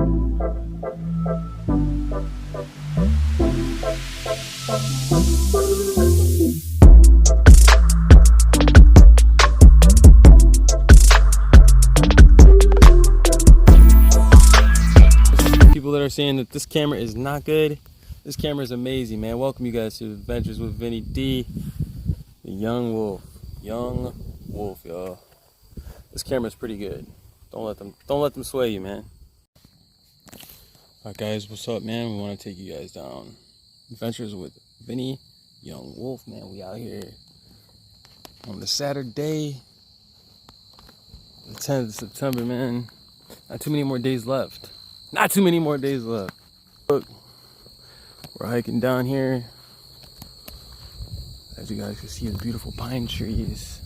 People that are saying that this camera is not good, this camera is amazing, man. Welcome you guys to Adventures with Vinnie D, the Young Wolf, y'all. This camera's pretty good. Don't let them sway you, man. Alright guys, what's up, man? We want to take you guys down Adventures with Vinnie, Young Wolf, man. We out here on the Saturday, the 10th of September, man. Not too many more days left. Not too many more days left. Look, we're hiking down here. As you guys can see, the beautiful pine trees.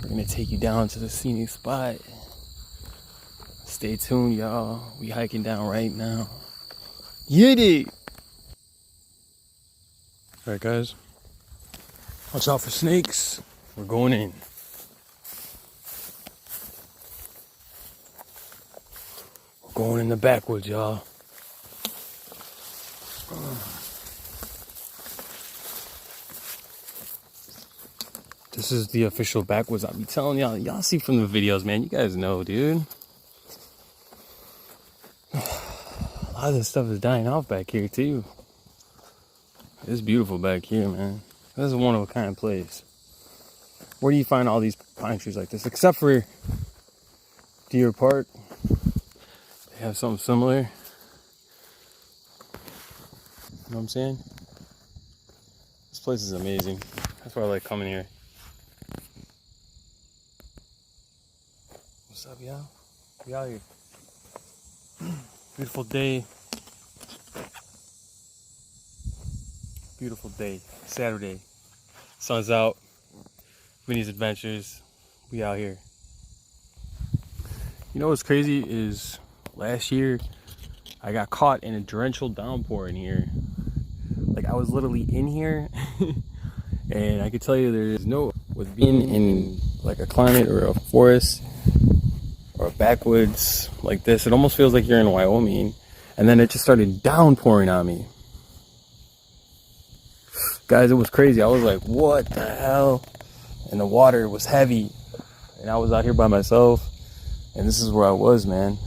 We're gonna take you down to the scenic spot. Stay tuned, y'all. We hiking down right now. Yiddy! Alright guys, watch out for snakes. We're going in. We're going in the backwoods, y'all. This is the official backwoods. I'll be telling y'all. Y'all see from the videos, man. You guys know, dude. A lot of this stuff is dying off back here, too. It's beautiful back here, man. This is a one-of-a-kind place. Where do you find all these pine trees like this? Except for Deer Park. They have something similar. You know what I'm saying? This place is amazing. That's why I like coming here. What's up, y'all? We out here. Beautiful day. Beautiful day. Saturday. Sun's out. Vinnie's Adventures. We out here. You know what's crazy is last year I got caught in a torrential downpour in here. Like I was literally in here and I could tell you there's no, with being in like a climate or a forest or a backwoods like this, it almost feels like you're in Wyoming. And then it just started downpouring on me. Guys, it was crazy. I was like, what the hell? And the water was heavy. And I was out here by myself. And this is where I was, man.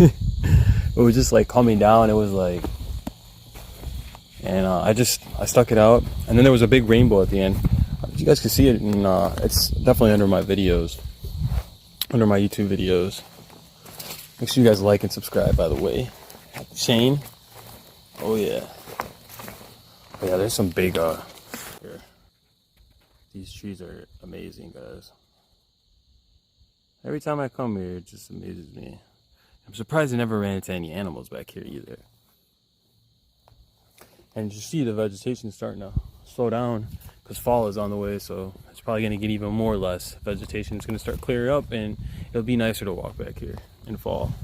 It was just like coming down. It was like, and I stuck it out. And then there was a big rainbow at the end. You guys can see it, and it's definitely under my videos, under my YouTube videos. Make sure you guys like and subscribe, by the way. Shane. Oh yeah. Oh, yeah, there's some big here. These trees are amazing, guys. Every time I come here, it just amazes me. I'm surprised I never ran into any animals back here either. And you see the vegetation starting to slow down because fall is on the way, so it's probably going to get even more less vegetation. It's going to start clearing up and it'll be nicer to walk back here in fall.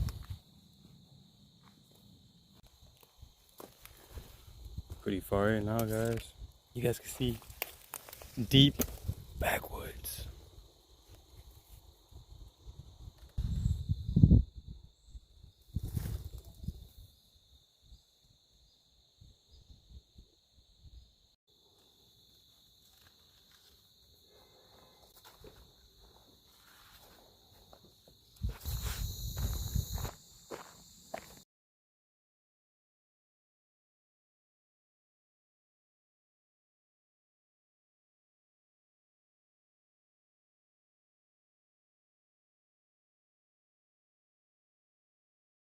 Pretty far in now, guys. You guys can see deep backwoods.